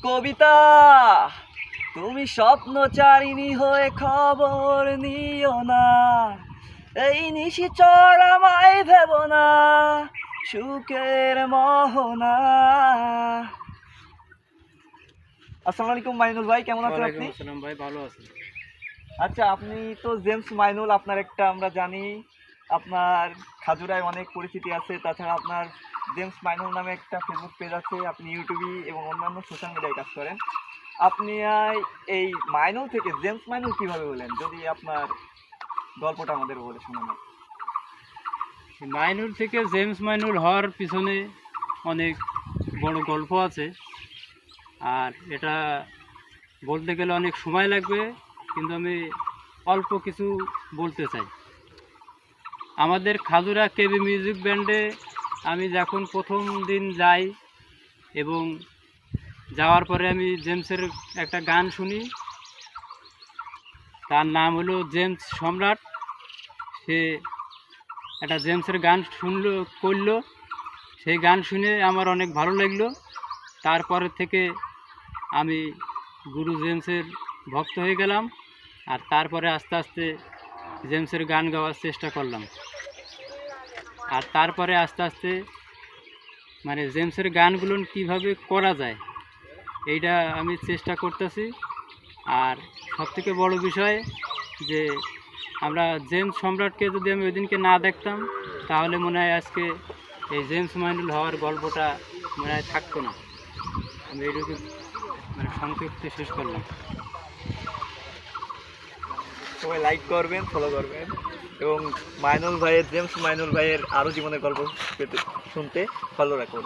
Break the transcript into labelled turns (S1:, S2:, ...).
S1: কবিতা, তুমি স্বপ্নচারিণী হয়ে খবর নিও না, এই নিশিচর আমায় ভেব না, সুখের মোহনা। আসসালামু আলাইকুম মাইনুল ভাই, কেমন আছেন আপনি?
S2: আসসালাম ভাই, ভালো আছি।
S1: আচ্ছা, আপনি তো জেমস মাইনুল, আপনার একটা আমরা জানি আপনার খাজুরায় অনেক পরিচিতি আছে। তাছাড়া আপনার জেমস মাইনুল নামে একটা ফেসবুক পেজ আছে, আপনি ইউটিউবে এবং অন্যান্য সোশ্যাল মিডিয়ায় কাজ করেন। আপনি এই মাইনুল থেকে জেমস মাইনুল কিভাবে হলেন, যদি আপনার গল্পটা আমাদের বলে শোনান।
S2: মাইনুল থেকে জেমস মাইনুল হওয়ার পিছনে অনেক বড় গল্প আছে, আর এটা বলতে গেলে অনেক সময় লাগবে, কিন্তু আমি অল্প কিছু বলতে চাই। আমাদের খাজুরা কেবি মিউজিক ব্যান্ডে আমি যখন প্রথম দিন যাই এবং যাওয়ার পরে আমি জেমসের একটা গান শুনি, তার নাম হলো জেমস সম্রাট। সে একটা জেমসের গান করলো, সেই গান শুনে আমার অনেক ভালো লাগলো। তারপরে থেকে আমি গুরু জেমসের ভক্ত হয়ে গেলাম, আর তারপরে আস্তে আস্তে জেমসের গান গাওয়ার চেষ্টা করলাম। আর তারপরে আস্তে আস্তে মানে জেমসের গানগুলো কীভাবে করা যায় এইটা আমি চেষ্টা করতেছি। আর সবথেকে বড় বিষয় যে আমরা জেমস সম্রাটকে যদি আমি ওই দিনকে না দেখতাম, তাহলে মনে হয় আজকে এই জেমস মাইনুল হওয়ার গল্পটা মনে হয় থাকতো না। আমি এইটুকু মানে সংক্ষিপ্তে শেষ করলাম।
S1: সবাই লাইক করবেন, ফলো করবেন এবং মাইনুল ভাইয়ের, জেমস মাইনুল ভাইয়ের আরও জীবনের গল্প শুনতে ফলো রাখবেন।